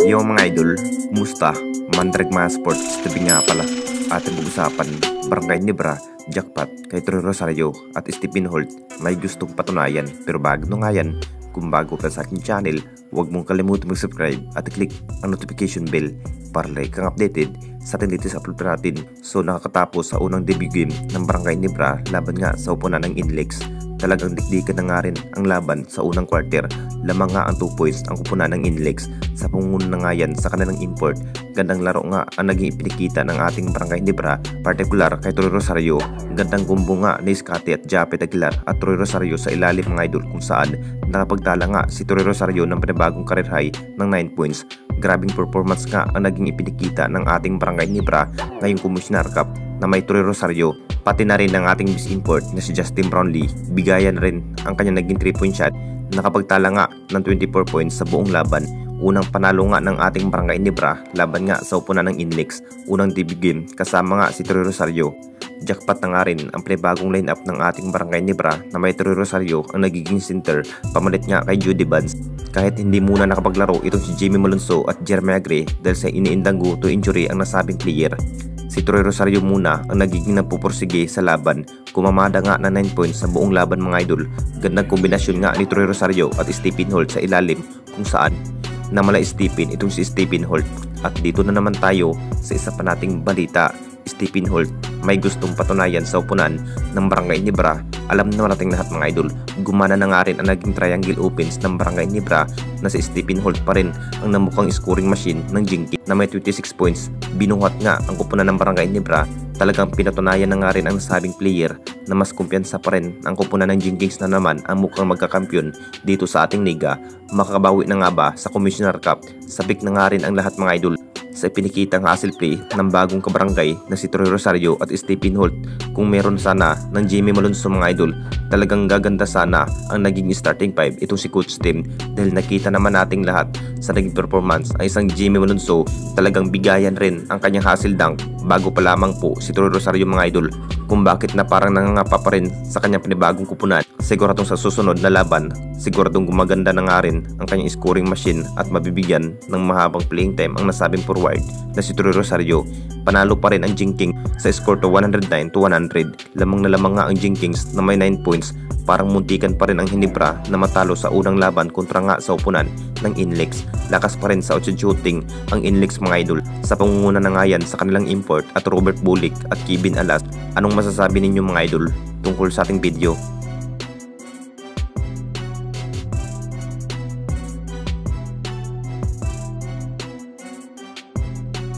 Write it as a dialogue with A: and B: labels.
A: Yo mga idol, kumusta? Mandrag mga sports, tabi nga pala. Ating pag-usapan, Barangay Nebra, Jackpot, kay Troy Rosario at Stephen Holt may gustong patunayan. Pero bago nga yan, kung bago ka sa aking channel, huwag mong kalimutan mag-subscribe at i-click ang notification bell para like kang updated sa ating latest upload natin. So nakakatapos sa unang debut game ng Barangay Nebra laban nga sa upunan ng Inlex. Talagang dikdikan na nga rin ang laban sa unang quarter. Lamang nga ang 2 points ang kupunan ng Inlex sa pangunguna na nga yan sa kanilang import. Gandang laro nga ang naging ipinakita ng ating Barangay Nebra, partikular kay Troy Rosario. Gandang gumbo nga ni Scotty at Japet Aguilar at Troy Rosario sa ilalim mga idol, kung saan nakapagtala nga si Troy Rosario ng panibagong career high ng 9 points. Grabing performance nga ang naging ipinakita ng ating Barangay Nebra ngayong Commissioner Cup na may Troy Rosario, pati na rin ang ating Miss Import na si Justin Brownlee. Bigayan rin ang kanyang naging 3-point shot. Nakapagtala nga ng 24 points sa buong laban. Unang panalo nga ng ating Barangay Nebra laban nga sa upunan ng Inlex. Unang debut game kasama nga si Troy Rosario. Jackpot na nga rin ang panibagong lineup ng ating Barangay Nebra na may Troy Rosario ang nagiging center, pamalit nga kay Judy Vance. Kahit hindi muna nakapaglaro itong si Jamie Malonzo at Jeremy Agre dahil sa iniindango to injury ang nasabing player. Si Troy Rosario muna ang nagiging nagpupursige sa laban. Kumamada nga na 9 points sa buong laban mga idol. Gandang kombinasyon nga ni Troy Rosario at Stephen Holt sa ilalim, kung saan namala Stephen itong si Stephen Holt. At dito na naman tayo sa isa pa nating balita. Stephen Holt may gustong patunayan sa upunan ng Barangay Nebra. Alam na nating lahat mga idol, gumana na nga rin ang naging triangle opens ng Barangay Nebra na si Stephen Holt pa rin ang namukhang scoring machine ng Jinky na may 26 points. Binuhat nga ang kupunan ng Barangay Nebra. Talagang pinatunayan na nga rin ang nasabing player na mas kumpiyansa pa rin ang kupunan ng Jinkings na naman ang mukhang magkakampiyon dito sa ating liga. Makakabawi na nga ba sa Commissioner Cup? Sabik na nga rin ang lahat mga idol sa ipinakitang hustle play ng bagong kabarangay na si Troy Rosario at Stephen Holt. Kung meron sana ng Jamie Malonzo mga idol, talagang gaganda sana ang naging starting 5 itong si Coach Tim, dahil nakita naman nating lahat sa naging performance ang isang Jamie Malonzo. Talagang bigayan rin ang kanyang hustle dunk bago pa lamang po si Troy Rosario mga idol, kung bakit na parang nangangapa pa rin sa kanyang panibagong kupunan. Siguradong sa susunod na laban, siguradong gumaganda na nga rin ang kanyang scoring machine at mabibigyan ng mahabang playing time ang nasabing forward na si Troy Rosario. Panalo pa rin ang Jinkings sa score to 109-100. Lamang na lamang nga ang Jinkings na may 9 points. Parang muntikan pa rin ang Nebra na matalo sa unang laban kontra nga sa upunan ng Inlex. Lakas pa rin sa outshot shooting ang Inlex mga idol. Sa pangunguna na nga yan sa kanilang import at Robert Bulik at Kevin Alas. Anong masasabi ninyo mga idol tungkol sa ating video?